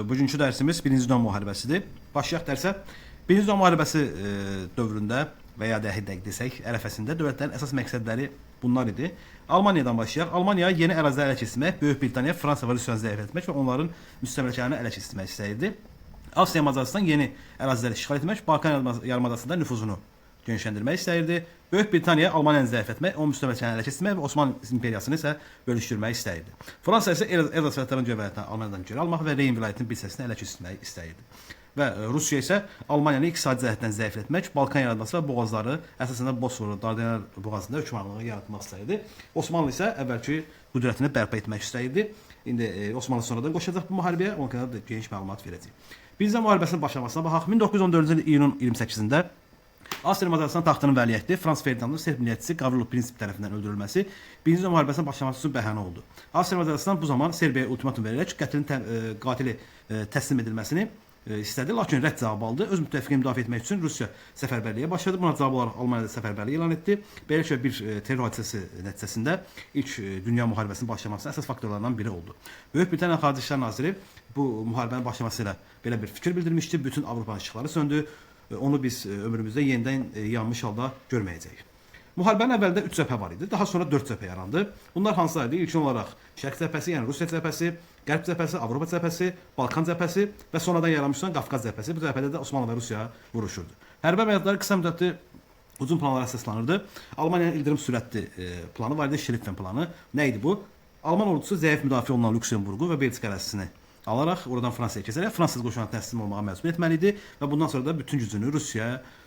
Bugünkü dərsimiz 1-ci Dünya müharibəsidir. Başlayaq dərsə. 1-ci Dünya müharibəsi dövründə və ya dəqiq desək, ərəfəsində dövlətlərin əsas məqsədləri bunlar idi. Almaniyadan başlayaq. Almaniya yeni əraziləri ələ keçirmək, Böyük Britaniya, Fransa və Rusiyanı zəif etmək və onların müstəmləkələrini ələ keçirmək istəyirdi. Avstriya Macaristan yeni əraziləri işğal etmək, Balkan yarımadasında nüfuzunu genişləndirmək istəyirdi. Böyük Britaniya Almaniyanı zəif etmək, onun müstəmləkələrini ələ keçirmək və Osmanlı imperiyasını isə bölüşdürmək istəyirdi. Fransa isə Elzas və Taran cəbhələrindən Almaniyadan geri almaq və Reyn vilayətinin bir hissəsini ələ keçirmək istəyirdi. Və Rusiya isə Almaniyanı iqtisadi cəhətdən zəiflətmək, Balkan yarımadası və boğazları, əsasən Bosfor, Dardanel boğazında hökmranlığı yaratmaq istəyirdi. Osmanlı isə əvvəlki qüdrətini bərpa etmək istəyirdi. İndi Osmanlı sonradan qoşacaq bu müharibəyə, ona qədər də geniş məlumat verəcək. Birinci müharibəsinin başlamasına baxaq. 1914-cü il iyunun 28-də Avstriya Macaristan taxtının vəliəhdi Frans Ferdinandın Serb millətçisi Qavrilo Prinsip tərəfindən öldürülməsi birinci Dünya müharibəsinin başlaması üçün bəhanə oldu. Avstriya Macaristan bu zaman Serbiyaya ultimatum verərək qatili təslim edilməsini istədi, lakin rədd cavabı aldı. Öz müttəfiqini müdafiə etmək üçün Rusiya səfərbərliyə başladı. Buna cavab olaraq Almaniyada səfərbərlik elan etdi. Beləliklə bir terror hadisəsi nəticəsində ilk dünya müharibəsinin başlamasının əsas faktorlarından biri oldu. Böyük Britaniya Xarici İşlər Naziri bu müharibənin başlaması ilə belə bir fikir bildirmişdi. Bütün Avropanın işıqları söndü. Onu biz ömrümüzdə yenidən yanmış halda görməyəcəyik. Müharibənin əvvəlində 3 cəbhə var idi. Daha sonra 4 cəbhə yarandı. Bunlar hansılar idi? İlkin olaraq Şərq cəbhəsi, yəni Rusiya cəbhəsi, Qərb cəbhəsi, Avropa cəbhəsi, Balkan cəbhəsi və sonradan yaranmış olan Qafqaz cəbhəsi. Bu cəbhədə də Osmanlı və Rusiya vuruşurdu. Hərbi əməliyyatlar qısa müddətli uzun planlara əsaslanırdı. Almaniyanın ildırım sürətli planı var idi, Schlieffen planı. Nə idi bu? Alman ordusu zəif müdafiə olunan Lüksemburqu və Belçika ərazisini alaraq oradan Fransaya keçərək Fransız qoşunlarına təslim olmağa məcbur etməli idi və bundan sonra da bütün gücünü Rusiya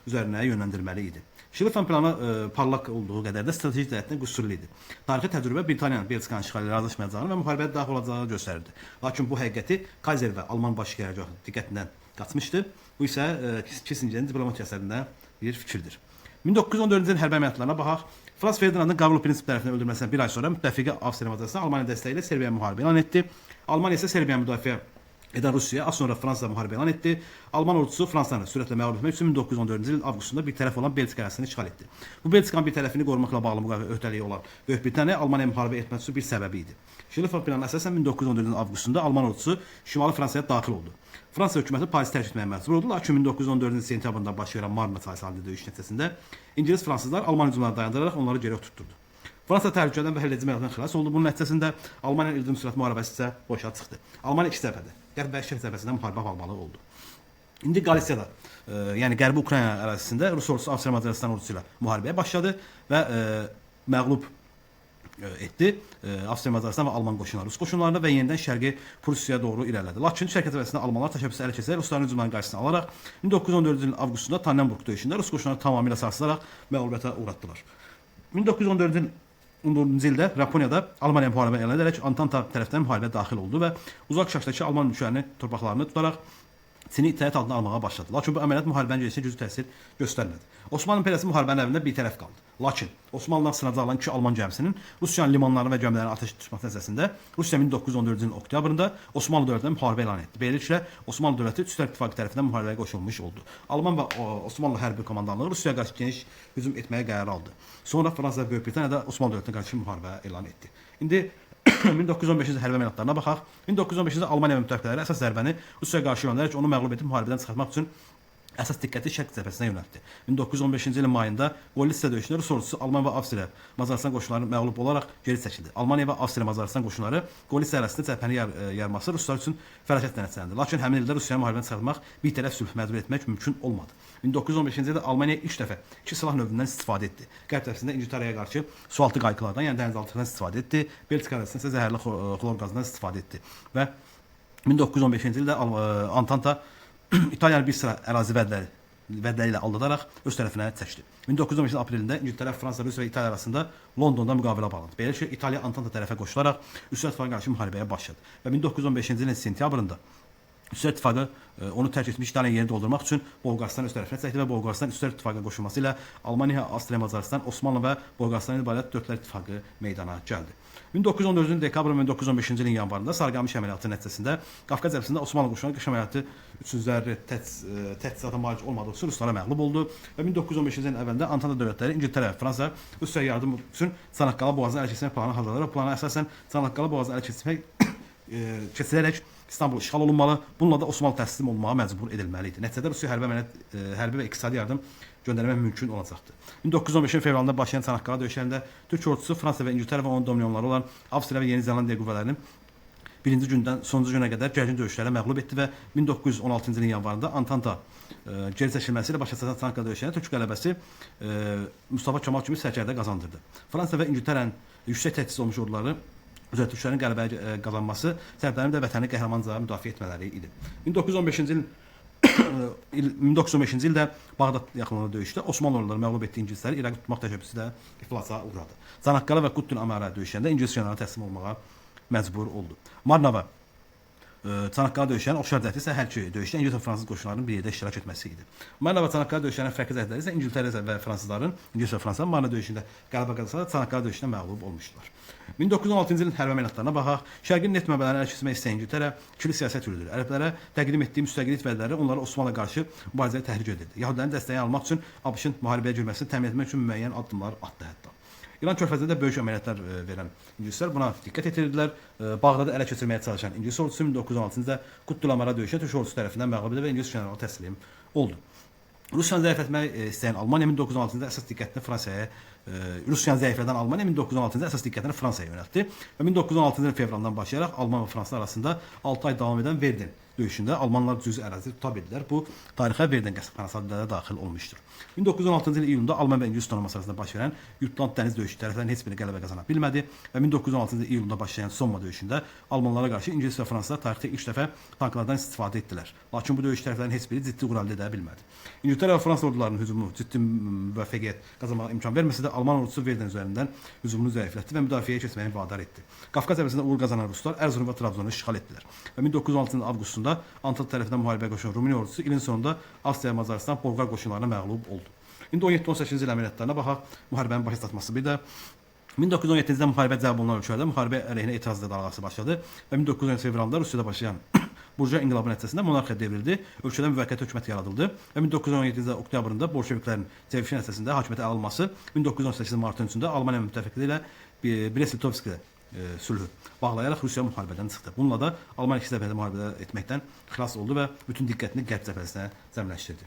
üzərinə yönləndirməli idi. Schlieffen planı parlaq olduğu qədər də strateji cəhətdən qüsurlu idi. Tarixi təcrübə Britaniyanın Belçikanın işğalı ilə razılaşmayacağını və müharibəyə daxil olacağını göstərirdi. Lakin bu həqiqəti Kaiser və Alman baş qərargahı diqqətindən qaçmışdı. Bu isə Kissingerin diplomatiya əsərində bir fikirdir. 1914-cü ilin hərbi əməliyyatlarına baxaq. Frans Ferdinandın Qavrilo Prinsip tərəfindən öldürülməsindən bir ay sonra müttəfiqi Avstriya Macaristan Almaniya dəstəyi ilə Serbiyaya müharibə elan etdi. Almaniya isə Serbiyanı müdafiə edən Rusiyaya, az sonra Fransa müharibə elan etdi. Alman ordusu Fransanı sürətlə məğlub etmək üçün 1914-cü ilin avqustunda bir tərəf olan Belçika ərazisini işğal etdi. Bu Belçikanın bir tərəfini qorumaqla bağlı müqavilə öhdəliyi olan Böyük Britaniya Almaniyaya müharibə etmək üçün bir səbəbi idi. Schlieffen planına əsasən 1914-cü ilin avqustunda Alman ordusu Şimali Fransaya daxil oldu. Fransa hökuməti Parisi tərk etməyə məcbur oldu, lakin 1914-cü il sentyabrında baş verən Marna çayı döyüş nəticəsində İngilis fransızlar Alman hücumlarını dayandıraraq onları geri oturtdurdu. Fransa təhlükədən və həlledici məlumatdan xilas oldu. Bunun nəticəsində Almaniyanın ildırım sürət müharibəsi isə boşa çıxdı. Almaniya iki cəbhədə, Qərb və Şərq cəbhəsində müharibə almalı oldu. İndi Qalisiyada, yəni Qərbi Ukrayna ərazisində Rus ordusu Avstriya Macaristan ordusu ilə müharibəyə başladı və məğlub etdi. Avstriya Macaristan və Alman qoşunları Rus qoşunlarını və yenidən şərqi Prusiyaya doğru irəlilədi. Lakin şərq cəbhəsində Almanlar təşəbbüsü ələ keçirərək Rusların hücumlarının qarşısını alaraq 1914-cü ilin avqustunda Tannenburg döyüşündə Rus qoşunları tamamilə sarsılaraq məğlubiyyətə uğratdılar. 1914-cü ildə Yaponiyada Almaniya müharibə elan edərək Antanta tərəfindən müharibəyə daxil oldu və uzaq şərqdəki Alman mülklərini, torpaqlarını tutaraq Çini itaət altına almağa başladı. Lakin bu əməliyyat müharibənin gedişinə güclü təsir göstərmədi. Osmanlı imperiyası müharibənin əvvəlində bir tərəf qaldı. Lakin Osmanlıdan sınacaq olan iki Alman gəmisinin Rusiyanın limanlarını və gəmilərini atəş tutması nəticəsində Rusiya 1914-cü ilin oktyabrında Osmanlı dövlətinə müharibə elan etdi. Beləliklə Osmanlı dövləti Çar İttifaqı tərəfindən müharibəyə qoşulmuş oldu. Alman və Osmanlı hərbi komandanlığı Rusiyaya qarşı geniş hücum etməyə qərar aldı. Sonra Fransa və Böyük Britaniya da Osmanlı dövlətinə qarşı müharibə elan etdi. İndi 1915-ci hərbi əməliyyatlarına baxaq. 1915-ci Almaniya və müttəfiqləri əsas zərbəni Rusiyaya qarşı göndərərək onu məğlub edib müharibədən çıxartmaq üçün əsas diqqəti şərq cəbhəsinə yönəltdi. 1915-ci ilin mayında Qollitsa döyüşündə Rus ordusu Alman və Avstriya Macaristan qoşunları məğlub olaraq geri çəkildi. Almaniya və Avstriya Macaristan qoşunları Qollitsa ərazisində cəbhəni yarması Ruslar üçün fəlakətlə nəticələndi. Lakin həmin ildə Rusiyanı müharibədən çıxartmaq, bir tərəf sülh məcbur etmək mümkün olmadı. 1915-ci ildə Almaniya ilk dəfə iki silah növündən istifadə etdi. Qərb tərəfində İngiltərəyə qarşı sualtı qayıqlardan, yəni dənizaltıdan istifadə etdi. Belçika ərazisində isə zəhərli xlor qazından istifadə etdi. Və 1915-ci ildə Antanta İtaliyanın bir sıra ərazi vədləri ilə aldadaraq öz tərəfinə çəkdi. 1915-ci aprelində İngiltərə, Fransa, Rusiya və İtaliya arasında Londonda müqavilə bağlandı. Beləliklə İtaliya Antanta tərəfə qoşularaq Rusiya İttifaqına qarşı müharibəyə başladı. Və 1915-ci ilin sentyabrında Rusiya İttifaqı onu tərk etmiş İtaliyanın yerini doldurmaq üçün Bolqarıstan öz tərəfinə çəkdi və Bolqarıstan Rusiya İttifaqına qoşulması ilə Almaniya, Avstriya, Macaristan, Osmanlı və Bolqarıstan ibarət dörtlər İttifaqı meydana gəldi. 1914-cü dekabrın və 1915-ci ilin yanvarında Sarıqamış əməliyyatı nəticəsində Qafqaz cəbhəsində Osmanlı qoşunları qış əməliyyatı üçün zəruri təchizata malik olmadığı üçün Ruslara məğlub oldu və 1915-ci ilin əvvəlində Antanta dövlətləri İngiltərə və Fransa Rusiyaya yardım üçün Çanaqqala boğazını ələ keçirmək planı hazırladı və plana əsasən Çanaqqala boğazını ələ keçirərək İstanbul işğal olunmalı. Bununla da Osmanlı təslim olmağa məcbur edilməli idi. Nəticədə Rusiya hərbi və iqtisadi yardım göndərmək mümkün olacaqdı. 1915-in fevralında başlayan Çanaqqala döyüşlərində Türk ordusu Fransa və İngiltərə və onun dominionları olan Avstriya və Yeni Zelandiya qüvvələrini birinci gündən sonuncu günə qədər gərgin döyüşlərlə məğlub etdi və 1916-cı ilin yanvarında Antanta geri çəkilməsi ilə başa çatan Çanaqqala döyüşlərində Türk qələbəsi Mustafa Kemal kimi sərkərdə qazandırdı. Fransa və İngiltərənin yüksək təchiz olmuş orduları Türklərin qələbə qazanması səbəblərinin də vətəni qəhrəmanca müdafiə etmələri idi. 1915-ci ildə Bağdad yaxınlığında döyüşdə Osmanlı orduları məğlub etdiyi ingilisləri İraqı tutmaq təşəbbüsü ilə iflasa uğradı. Çanaqqala və Qutbun Amara döyüşlərində ingilis generalına təslim olmağa məcbur oldu. Marnava Çanaqqala döyüşlərinin oxşar cəhəti isə hər iki döyüşdə İngiliz və fransız qoşunlarının bir yerdə iştirak etməsi idi. Marnava Çanaqqala döyüşlərinin fərqli cəhətləri isə İngiltərə və fransızların, İngiliz və fransızların Marna döyüşündə qələbə qazansa da Çanaqqala döyüşündə məğlub olmuşdular. 1916-cı ilin hərbi əməliyyatlarına baxaq. Şərqin neft mənbələrini ələ keçirmək istəyən İngiltərə ikili siyasət yürüdür. Ərəblərə təqdim etdiyi müstəqillik vədləri onları Osmanlıya qarşı mübarizəyə təhrik edirdi. Yahudilərin dəstəyini almaq üçün ABŞ-ın müharibəyə girməsini təmin etmək üçün müəyyən addımlar atdı hətta. İran körfəzində böyük əməliyyatlar verən ingilislər buna diqqət yetirdilər. Bağdadı ələ keçirməyə çalışan İngilis ordusu 1916-cı ildə Qutbul Amara döyüşündə Türk ordusu tərəfindən məğlub edildi və İngilis generalı təslim oldu. Rusiyanı zəiflətmək istəyən Almaniya 1916-cı ildə əsas diqqətini Fransaya yönəltdi və 1916-cı ilin fevralından başlayaraq Alman və Fransız arasında 6 ay davam edən Verdun döyüşündə Almanlar cüzi ərazi tuta bildilər. Bu tarixə Verdun qəsəbxanası adları daxil olmuşdur. 1916-cı il iyulunda Alman və İngilis donanması arasında baş verən Jutland dəniz döyüşü tərəflərin heç biri qələbə qazana bilmədi və 1916-cı il iyulunda başlayan Somma döyüşündə Almanlara qarşı İngilis və Fransızlar tarixdə ilk dəfə tanklardan istifadə etdilər. Lakin bu döyüş tərəflərin heç biri ciddi uğurlu edə bilmədi. İngiltərə və Fransız ordularının hücumu ciddi müvəffəqiyyət qazanmağa imkan verməsə də Alman ordusu Verdun üzərindən hücumunu zəiflətdi və müdafiəyə keçməyi vadar etdi. Qafqaz ərazisində uğur qazanan ruslar Erzurum və Trabzonu işğal etdilər və 1916-cı ilin avqustunda Antal tərəfindən müharibəyə qoşulan Rumıniya ordusu ilin sonunda Avstriya, Macaristan, Bolqar qoşunlarına məğlub oldu. İndi 17-18-ci il əməliyyatlarına baxaq. Müharibənin başa çatması bir də 1917-ci ildə müharibə cəlb olunan ölkələrdə müharibə əleyhinə etirazlar dalğası başladı və 1917 fevralında Rusiyada başlayan Burjuva inqilabı nəticəsində monarxiya devrildi, ölkədə müvəqqəti hökumət yaradıldı və 1917-ci ildə oktyabrında Bolşeviklərin cəbhə nəticəsində hakimiyyətə alınması 1918-ci martın 3-də Almaniya müttəfiqliyi ilə Brest-Litovsk sülhü bağlayaraq Rusiya müharibədən çıxdı. Bununla da Almaniya iki cəbhədə müharibədə etməkdən xilas oldu və bütün diqqətini qərb cəbhəsinə cəmləşdirdi.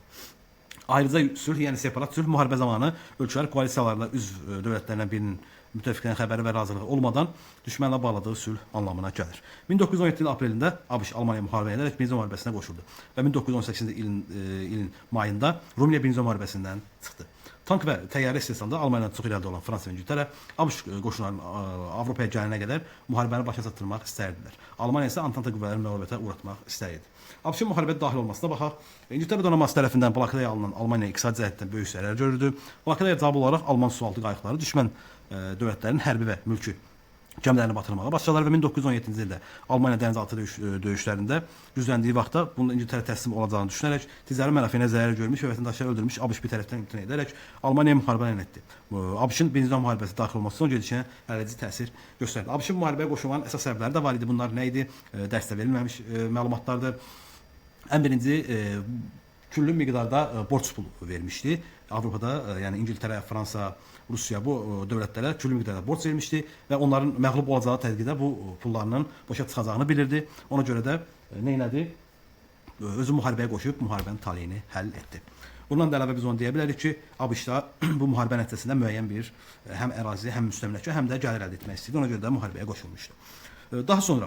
Ayrıca sülh, yəni separat sülh müharibə zamanı ölkələr koalisiyalarla üzv dövlətlərindən birinin müttəfiqlərin xəbəri və razılığı olmadan düşmənlə bağladığı sülh anlamına gəlir. 1917 il aprelində ABŞ Almaniya müharibəyə edərək Birinci müharibəsinə qoşuldu və 1918-ci ilin mayında Rumıniya Birinci müharibəsindən çıxdı. Tank və təyyarə istehsalında Almaniyadan çox irəlidə olan Fransa və İngiltərə ABŞ qoşunlarının Avropaya gələnə qədər müharibəni başa çatdırmaq istəyirdilər. Almaniya isə Antanta qüvvələrini məğlubiyyətə uğratmaq istəyirdi. ABŞ-ın müharibədə daxil olmasına baxaq. İngiltərə donanması tərəfindən blokadaya alınan Almaniya iqtisadi cəhətdən böyük zərər görürdü. Blokadaya cavab olaraq Alman sualtı qayıqları düşmən dövlətlərin hərbi və mülki gəmilərini batırmağa başladılar və 1917-ci ildə Almaniya dənizaltı döyüşlərində gücləndiyi vaxtda bunun İngiltərə təslim olacağını düşünərək ticari mənafeyinə zərər görmüş və vətəndaşları öldürmüş ABC bir tərəfdən imtina edərək Almaniyaya müharibə elan etdi. ABŞ-ın Birinci Dünya müharibəsi daxil olması son gedişinə həlledici təsir göstərdi. ABC-ın müharibəyə qoşulmanın əsas səbəbləri də var idi. Bunlar nə idi? Dərsdə verilməmiş məlumatlardır. Ən birinci küllü miqdarda borc pulu vermişdi. Avropada, yəni İngiltərə, Fransa, Rusiya bu dövlətlərə küllü miqdarda borc vermişdi və onların məğlub olacağı təqdirdə bu pullarının boşa çıxacağını bilirdi. Ona görə də nə etdi? Özü müharibəyə qoşub müharibənin taleyini həll etdi. Bundan da əlavə biz onu deyə bilərik ki, ABŞ-da bu müharibə nəticəsində müəyyən bir həm ərazi, həm müstəmləkə, həm də gəlir əldə etmək istəyirdi. Ona görə də müharibəyə qoşulmuşdu. Daha sonra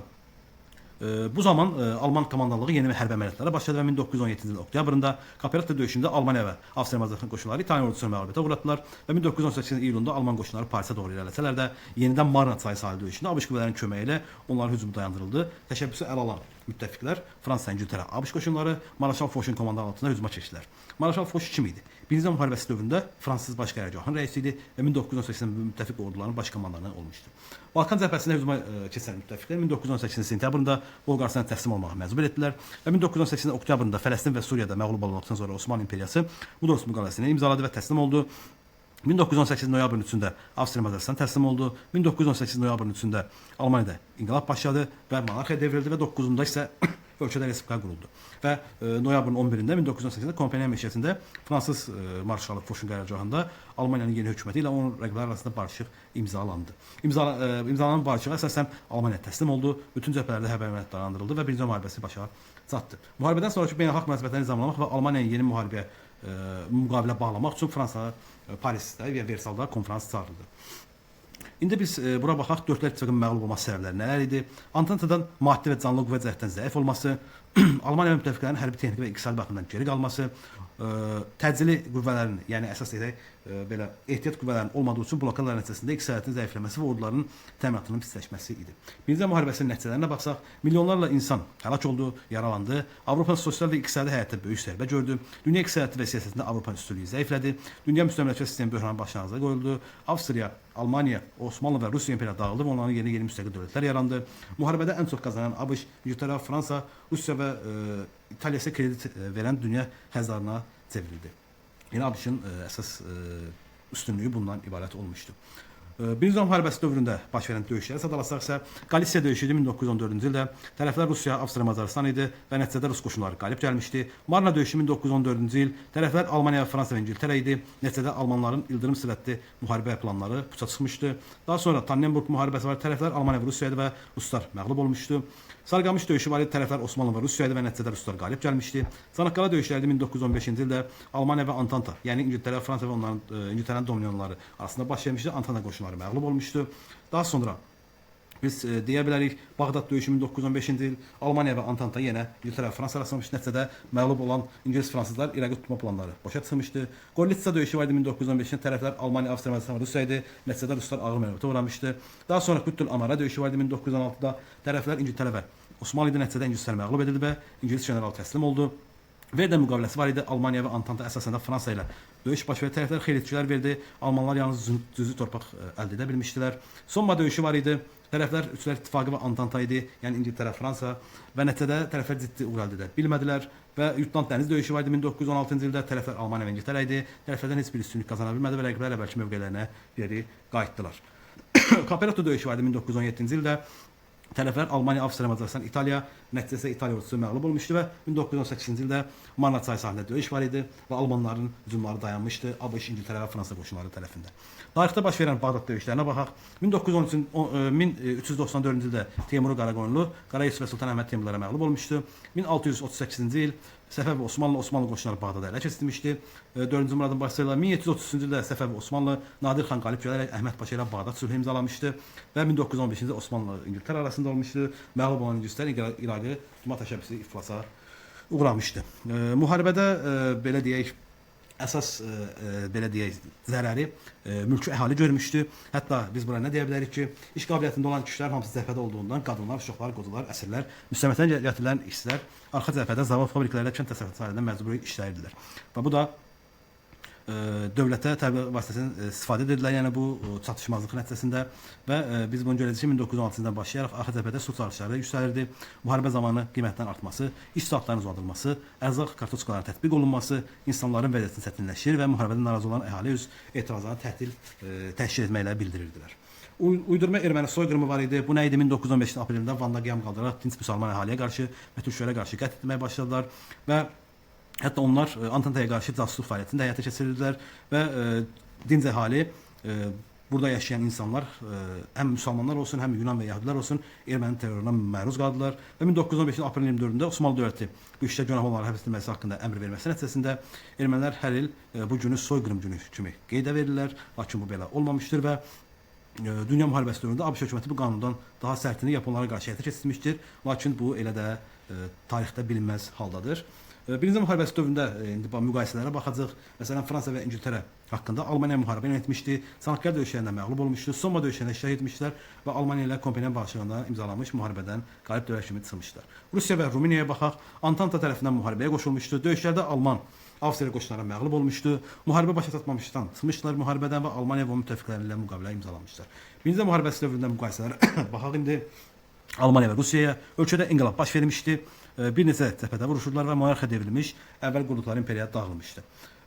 bu zaman Alman komandanlığı yeni hərbi əməliyyatlara başladı və 1917-ci il oktyabrında Kaperata döyüşündə Almaniya və Avstriya Macaristan qoşunları İtaliya ordusunu məğlubiyyətə uğratdılar və 1918-ci il iyulunda Alman qoşunları Parisə doğru irəliləsələr də yenidən Marna çayı sahili döyüşündə ABŞ qüvvələrinin köməyi ilə onların hücumu dayandırıldı. Təşəbbüsü ələ alan müttəfiqlər Fransa, İngiltərə, ABŞ qoşunları Marşal Foşun komandanlığı altında hücuma keçdilər. Marşal Foş kim idi? Birinci Dünya müharibəsi dövründə fransız baş qərargahının rəisi idi və 1918-ci müttəfiq orduların baş komandanı olmuşdu. Balkan cəbhəsində hücuma keçən müttəfiqlər 1918-ci sentyabrında Bolqarıstana təslim olmağa məcbur etdilər və 1918-ci oktyabrında Fələstin və Suriyada məğlub olunduqdan sonra Osmanlı imperiyası Mudros müqaviləsini imzaladı və təslim oldu. 1918 noyabrın 3-də Avstriya Macaristan təslim oldu. 1918 noyabrın 3-də Almaniyada inqilab başladı və monarxiya devrildi və 9-da isə ölkədə respublika quruldu. Və noyabrın 11-də 1918-də Kompaniyya meşəsində fransız marşalı Foşun qərargahında Almaniyanın yeni hökuməti ilə onun rəqibləri arasında barışıq imzalandı. İmzalanan barışığa əsasən Almaniya təslim oldu, bütün cəbhələrdə hərbi əməliyyatlar dayandırıldı və Birinci müharibəsi başa çatdı. Müharibədən sonraki beynəlxalq münasibətləri nizamlamaq və Almaniyanın yeni müharibəyə müqavilə bağlamaq üçün Fransa Parisdə və Versalda konfrans çağırıldı. İndi biz bura baxaq, dördlər ittifaqının məğlub olması səbəbləri nələr idi? Antantadan maddi və canlı qüvvə cəhətdən zəif olması, Almaniya və müttəfiqlərin hərbi texniki və iqtisadi baxımdan geri qalması, təcili qüvvələrin, yəni əsas edək belə ehtiyat qüvvələrinin olmadığı üçün blokadalar nəticəsində iqtisadiyyatın zəifləməsi və orduların təminatının pisləşməsi idi. Birinci müharibəsinin nəticələrinə baxsaq, milyonlarla insan həlak oldu, yaralandı, Avropanın sosial və iqtisadi həyatda böyük zərbə gördü, dünya iqtisadiyyatı və siyasətində Avropanın üstünlüyü zəiflədi, dünya müstəmləkə sistemi böhranın başlanğıcına qoyuldu, Avstriya, Almaniya, Osmanlı və Rusiya imperiya dağıldı və onların yeni müstəqil dövlətlər yarandı. Müharibədə ən çox qazanan ABŞ, İngiltərə, Fransa, Rusiya və İtaliya isə kredit verən dünya həzarına çevrildi. Yəni ABŞ-ın əsas üstünlüyü bundan ibarət olmuşdu. Birinci Dünya müharibəsi dövründə baş verən döyüşlərə sadalasaq isə Qalisiya döyüşü 1914-cü ildə tərəflər Rusiya, Avstriya, Macarıstan idi və nəticədə Rus qoşunları qalib gəlmişdi. Marna döyüşü 1914-cü il tərəflər Almaniya, Fransa və İngiltərə idi. Nəticədə almanların ildırım sürətli müharibə planları puça çıxmışdı. Daha sonra Tannenburg müharibəsi var. Tərəflər Almaniya və Rusiya idi və Ruslar məğlub olmuşdu. Sarıqamış döyüşü var idi. Tərəflər Osmanlı və Rusiya idi və nəticədə Ruslar qalib gəlmişdi. Çanaqqala döyüşləri 1915-ci ildə Almaniya və Antanta, yəni İngiltərə, Fransa və onların İngiltərənin dominionları arasında baş vermişdi. Antanta qoşunları məğlub olmuşdu. Daha sonra biz deyə bilərik, Bağdad döyüşü 1915-ci il Almaniya və Antanta yenə İngiltərə və Fransa arasında nəticədə məğlub olan İngilis fransızlar İraqı tutma planları başa çıxmışdı. Gorlitsa döyüşü var idi 1915-ci tərəflər Almaniya, Avstriya, Macarıstan və Rusiya idi. Nəticədə Ruslar ağır məğlubiyyətə uğramışdı. Daha sonra Qüttül Amara döyüşü var idi 1916-da tərəflər İngiltərə və Osmanlı idi. Nəticədə ingilislər məğlub edildi və İngilis general təslim oldu. Verdə müqaviləsi var idi. Almaniya və Antanta əsasən də Fransa ilə döyüş baş verdi. Tərəflər xeyli itkilər verdi. Almanlar yalnız cüzi torpaq əldə edə bilmişdilər. Somma döyüşü var idi. Tərəflər Üçlər İttifaqı və Antanta idi. Yəni İngiltərə, Fransa və nəticədə tərəflər ciddi uğur əldə edə bilmədilər və Jutland dəniz döyüşü var idi 1916-cı ildə. Tərəflər Almaniya və İngiltərə idi. Tərəflərdən heç bir üstünlük qazana bilmədi və rəqiblər əvvəlki mövqelərinə geri qayıtdılar. Caperotto döyüşü var idi 1917-ci ildə. Tərəflər Almaniya, Avstriya, Macarıstan, İtaliya, nəticəsində İtaliya ordusu məğlub olmuşdu və 1918-ci ildə Marna çayı sahilində döyüş var idi və Almanların hücumları dayanmışdı ABŞ, İngiltərə və Fransa qoşunları tərəfində. Tarixdə baş verən Bağdad döyüşlərinə baxaq. 1394-cü ildə Teymur Qaraqoyunlu Qara Yusuf və Sultan Əhməd Teymurlara məğlub olmuşdu. 1638-ci il Səfəv və Osmanlı qoşunları Bağdada ələ keçirmişdi. 4-cü Muradın başçılığı 1733-cü ildə Səfəv və Osmanlı Nadir xan qalib gələrək Əhməd Paşa ilə Bağdad sülhü imzalamışdı və 1915-ci ildə Osmanlı İngiltərə arasında olmuşdu. Məğlub olan ingilislər İraqı tutma təşəbbüsü iflasa uğramışdı. Müharibədə belə deyək zərəri mülki əhali görmüşdü. Hətta biz bura nə deyə bilərik ki, iş qabiliyyətində olan kişilər hamısı cəbhədə olduğundan qadınlar, uşaqlar, qocalar, əsirlər, müstəmləkədən gətirilən işçilər arxa cəbhədə zavod fabriklərdə, kənd təsərrüfatı sahəsində məcburi işləyirdilər. Və bu da dövlətə təbii vasitəsindən istifadə edirdilər, yəni bu çatışmazlıq nəticəsində və biz bunu görəcəyik ki, 1916-dan başlayaraq arxa cəbhədə su çağırışları yüksəlirdi. Müharibə zamanı qiymətlərin artması, iş saatlarının uzadılması, ərzaq kartoçkaların tətbiq olunması insanların vəziyyətini çətinləşdirir və müharibədən narazı olan əhali öz etirazlarını təşkil etməklə bildirirdilər. Uydurma erməni soyqırımı var idi. Bu nə idi? 1915 aprelində Van'da qiyam qaldıraraq dinc müsəlman əhaliyə qarşı və türklərə qarşı qətl etməyə başladılar və hətta onlar Antantaya qarşı casuslıq fəaliyyətini də həyata keçirirdilər və dinc əhali, burada yaşayan insanlar, həm müsəlmanlar olsun, həm Yunan və Yahudilər olsun, erməni terroruna məruz qaldılar və 1915-ci aprelin 24-də Osmanlı dövləti bu işdə günah olanları həbs edilməsi haqqında əmr verməsi nəticəsində ermənilər hər il bu günü soyqırım günü kimi qeydə verirlər, lakin bu belə olmamışdır və Dünya müharibəsi dövründə ABŞ hökuməti bu qanundan daha sərtini yaponlara qarşı həyata keçirmişdir, lakin bu elə də tarixdə bilinməz haldadır. Birinci müharibəsi dövründə müqayisələrə baxacaq. Məsələn, Fransa və İngiltərə haqqında Almaniya müharibə etmişdi. Çanaqqala döyüşlərində məğlub olmuşdu. Somma döyüşlərində iştirak etmişlər və Almaniya ilə Kompaniyya barışığında imzalanmış müharibədən qalib dövlət kimi çıxmışlar. Rusiya və Rumeniyaya baxaq. Antanta tərəfindən müharibəyə qoşulmuşdu. Döyüşlərdə Alman, Avstriya qoşunları məğlub olmuşdu. Müharibə başa çatmamışdan çıxmışdılar müharibədən və Almaniya və müttəfiqləri ilə müqavilə imzalamışlar. Birinci müharibəsi dövründə müqayisələrə baxaq indi. Almaniya və Rusiyaya ölkədə inqilab baş vermişdi. Bir neçə cəbhədə vuruşurdular və monarxiya devrilmiş, əvvəl qurduqları imperiya dağılmışdı.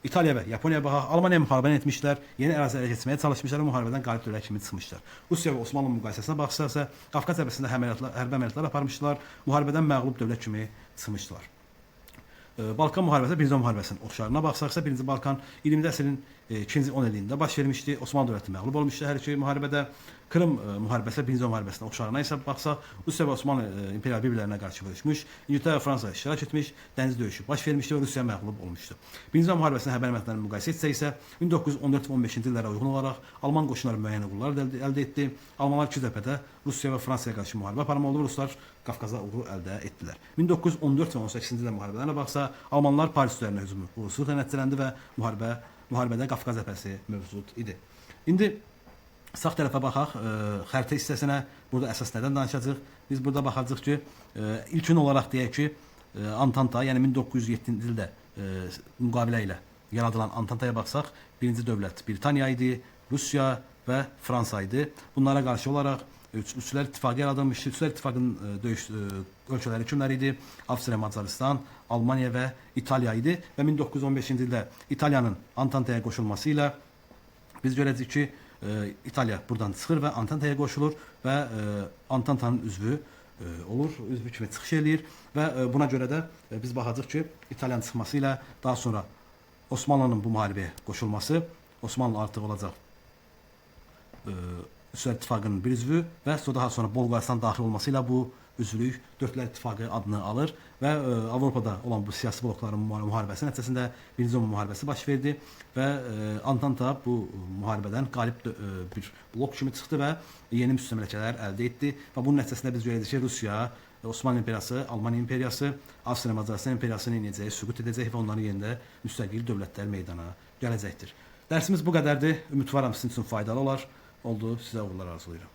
İtaliya və Yaponiyaya baxaq, Almaniya müharibəni etmişlər, yeni ərazi ələ keçirməyə çalışmışlar və müharibədən qalib dövlət kimi çıxmışlar. Rusiya və Osmanlı müqayisəsinə baxsaqsa, Qafqaz cəbhəsində hərbi əməliyyatlar aparmışlar, müharibədən məğlub dövlət kimi çıxmışdılar. Balkan müharibəsi 1-ci müharibəsinin oxşarına baxsaqsa, 1-ci Balkan 20-ci əsrin ikinci 10 illiyində baş vermişdi. Osmanlı dövləti məğlub olmuşdu hər iki müharibədə. Krım müharibəsi 1-ci müharibəsinə oxşarına isə baxsaq, Rusiya və Osmanlı imperial bir-birlərinə qarşı vuruşmuş, İngiltərə və Fransa iştirak etmiş, dəniz döyüşü baş vermişdi və Rusiya məğlub olmuşdu. 1-ci müharibəsinin hərbi əməliyyatlarını müqayisə etsək isə 1914 və 15-ci illərə uyğun olaraq Alman qoşunları müəyyən uğurlar əldə etdi. Almanlar iki cəbhədə Rusiya və Fransaya qarşı müharibə aparmalı oldu, Ruslar Qafqaza uğur əldə etdilər. 1914 və 18-ci illər müharibələrə baxsa, Almanlar Paris üzərinə hücumu uğursuzluqla nəticələndi və müharibədə Qafqaz cəbhəsi mövcud idi. İndi sağ tərəfə baxaq, xəritə hissəsinə burada əsas nədən danışacağıq? Biz burada baxacağıq ki, ilkin olaraq deyək ki, Antanta, yəni 1907-ci ildə müqavilə ilə yaradılan Antantaya baxsaq, birinci dövlət Britaniya idi, Rusiya və Fransa idi. Bunlara qarşı olaraq Üçlər İttifaqı yaradılmışdı. Üçlər İttifaqının döyüş ölkələri kimlər idi? Avstriya, Macaristan, Almaniya və İtaliya idi. Və 1915-ci ildə İtaliyanın Antantaya qoşulması ilə biz görəcəyik ki, İtaliya buradan çıxır və Antantaya qoşulur və Antantanın üzvü olur, üzvü kimi çıxış eləyir və buna görə də biz baxacağıq ki, İtaliyanın çıxması ilə daha sonra Osmanlı'nın bu müharibəyə qoşulması, Osmanlı artıq olacaq Üçlər İttifaqının bir üzvü və daha sonra Bolqaristan daxil olması ilə bu üzvlük Dörtlər İttifaqı adını alır və Avropada olan bu siyasi blokların müharibəsi nəticəsində Birinci müharibəsi baş verdi və Antanta bu müharibədən qalib bir blok kimi çıxdı və yeni müstəmləkələr əldə etdi və bunun nəticəsində biz görəcəyik ki, Rusiya, Osmanlı imperiyası, Almaniya imperiyası, Avstriya, Macaristan imperiyasının inəcəyi, süqut edəcək və onların yerində müstəqil dövlətlər meydana gələcəkdir. Dərsimiz bu qədərdir. Ümidvaram sizin üçün faydalı olar. Oldu. Sizə uğurlar arzulayıram.